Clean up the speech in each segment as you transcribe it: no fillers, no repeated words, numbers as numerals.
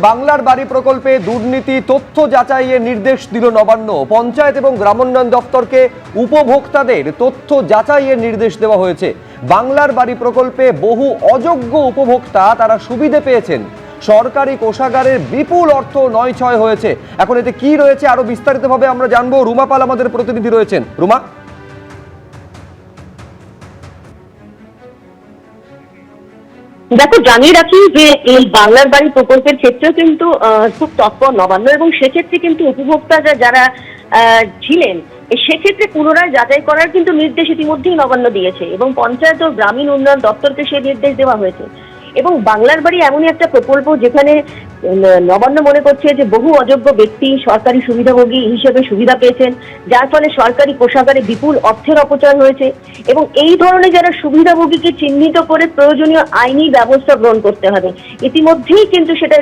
বাংলার বাড়ি প্রকল্পে দুর্নীতি তথ্য যাচাইয়ের নির্দেশ দিল নবান্ন। পঞ্চায়েত এবং গ্রামোন্নয়ন দপ্তরকে উপভোক্তাদের তথ্য যাচাইয়ের নির্দেশ দেওয়া হয়েছে। বাংলার বাড়ি প্রকল্পে বহু অযোগ্য উপভোক্তা তারা সুবিধে পেয়েছেন। সরকারি কোষাগারের বিপুল অর্থ নয়ছয় হয়েছে। এখন এতে কি রয়েছে আরো বিস্তারিতভাবে আমরা জানবো। রুমা পাল আমাদের প্রতিনিধি রয়েছেন। রুমা, দেখো, জানিয়ে রাখি যে এই বাংলার বাড়ি প্রকল্পের ক্ষেত্রে কিন্তু খুব তৎপর নবান্ন, এবং সেক্ষেত্রে কিন্তু উপভোক্তা যারা ছিলেন সেক্ষেত্রে পুনরায় যাচাই করার কিন্তু নির্দেশ ইতিমধ্যেই নবান্ন দিয়েছে, এবং পঞ্চায়েত ও গ্রামীণ উন্নয়ন দপ্তরকে সেই নির্দেশ দেওয়া হয়েছে। এবং বাংলার বাড়ি এমনই একটা প্রকল্প যেখানে নবান্ন মনে করছে যে বহু অযোগ্য ব্যক্তি সরকারি সুবিধাভোগী হিসেবে সুবিধা পেয়েছেন, যার ফলে সরকারি কোষাগারে বিপুল অর্থের অপচয় হয়েছে। এবং এই ধরনের যারা সুবিধাভোগীকে চিহ্নিত করে প্রয়োজনীয় আইনি ব্যবস্থা গ্রহণ করতে হবে। ইতিমধ্যেই কিন্তু সেটা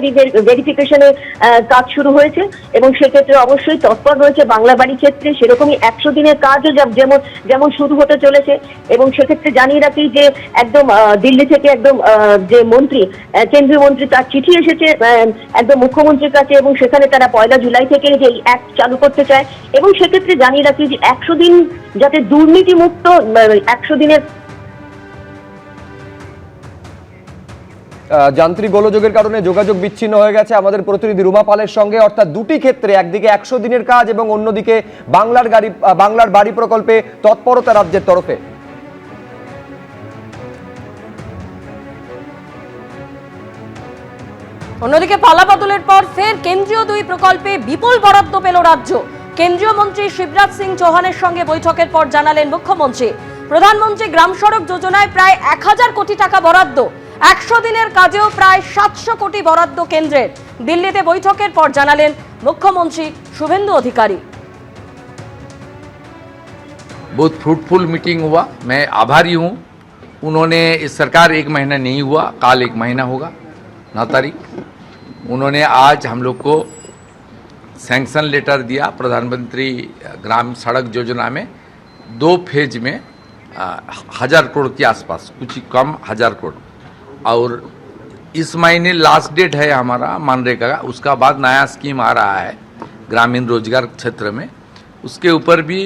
ভেরিফিকেশনের কাজ শুরু হয়েছে, এবং সেক্ষেত্রে অবশ্যই তৎপর রয়েছে বাংলা বাড়ি ক্ষেত্রে। সেরকমই 100 দিনের কাজও যেমন শুরু হতে চলেছে। এবং সেক্ষেত্রে জানিয়ে রাখি যে একদম দিল্লি থেকে একদম যে মন্ত্রী, কেন্দ্রীয় মন্ত্রী, তার চিঠি এসেছে একদম মুখ্যমন্ত্রীর কাছে, এবং সেখানে তারা 1 জুলাই থেকে যে অ্যাক্ট চালু করতে চায়। এবং সেক্ষেত্রে জানিয়ে রাখি যে 100 দিন যাতে দুর্নীতি মুক্ত 100 দিনের যান্ত্রিক গোলযোগের কারণে যোগাযোগ বিচ্ছিন্ন হয়ে গেছে আমাদের প্রতিনিধি রুমা পালের সঙ্গে। অর্থাৎ দুটি ক্ষেত্রে, একদিকে 100 দিনের কাজ এবং অন্যদিকে বাংলার বাড়ি প্রকল্পে তৎপরতা রাজ্যের তরফে। অন্যদিকে পালাবদলের পর ফের কেন্দ্রীয় 2 প্রকল্পে বিপুল বরাদ্দ পেল রাজ্য। কেন্দ্রীয় মন্ত্রী শিবরাজ সিং চৌহানের সঙ্গে বৈঠকের পর জানালেন মুখ্যমন্ত্রী, প্রধানমন্ত্রী গ্রাম সড়ক যোজনায় প্রায় 1000 কোটি টাকা বরাদ্দ। 100 দিনের কাজেও প্রায় 700 কোটি বরাদ্দ কেন্দ্রের। দিল্লিতে বৈঠকের পর জানালেন মুখ্যমন্ত্রী শুভেন্দু अधिकारी। बहुत फ्रूटफुल मीटिंग हुआ, मैं आभारी हूँ। उन्होंने, इस सरकार 1 महीना नहीं हुआ, काल 1 महीना होगा 9 तारीख। उन्होंने आज हम लोग को सैंक्शन लेटर दिया प्रधानमंत्री ग्राम सड़क योजना में 2 फेज में 1000 करोड़ के आसपास, कुछ ही कम 1000 करोड़। और इस महीने लास्ट डेट है हमारा मनरेगा का। उसका बाद नया स्कीम आ रहा है ग्रामीण रोजगार क्षेत्र में, उसके ऊपर भी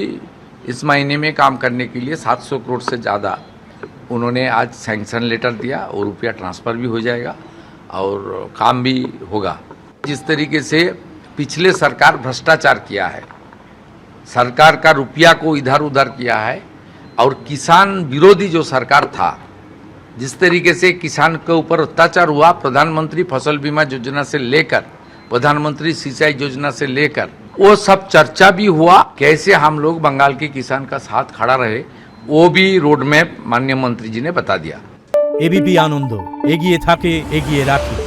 इस महीने में काम करने के लिए 700 करोड़ से ज़्यादा उन्होंने आज सैंक्शन लेटर दिया, और रुपया ट्रांसफ़र भी हो जाएगा और काम भी होगा। जिस तरीके से पिछले सरकार भ्रष्टाचार किया है, सरकार का रुपया को इधर उधर किया है, और किसान विरोधी जो सरकार था, जिस तरीके से किसान के ऊपर अत्याचार हुआ, प्रधानमंत्री फसल बीमा योजना से लेकर प्रधानमंत्री सिंचाई योजना से लेकर वो सब चर्चा भी हुआ। कैसे हम लोग बंगाल के किसान का साथ खड़ा रहे, वो भी रोड मैप माननीय मंत्री जी ने बता दिया। एबीपी आनंद एगिए थाके एगिए राखे।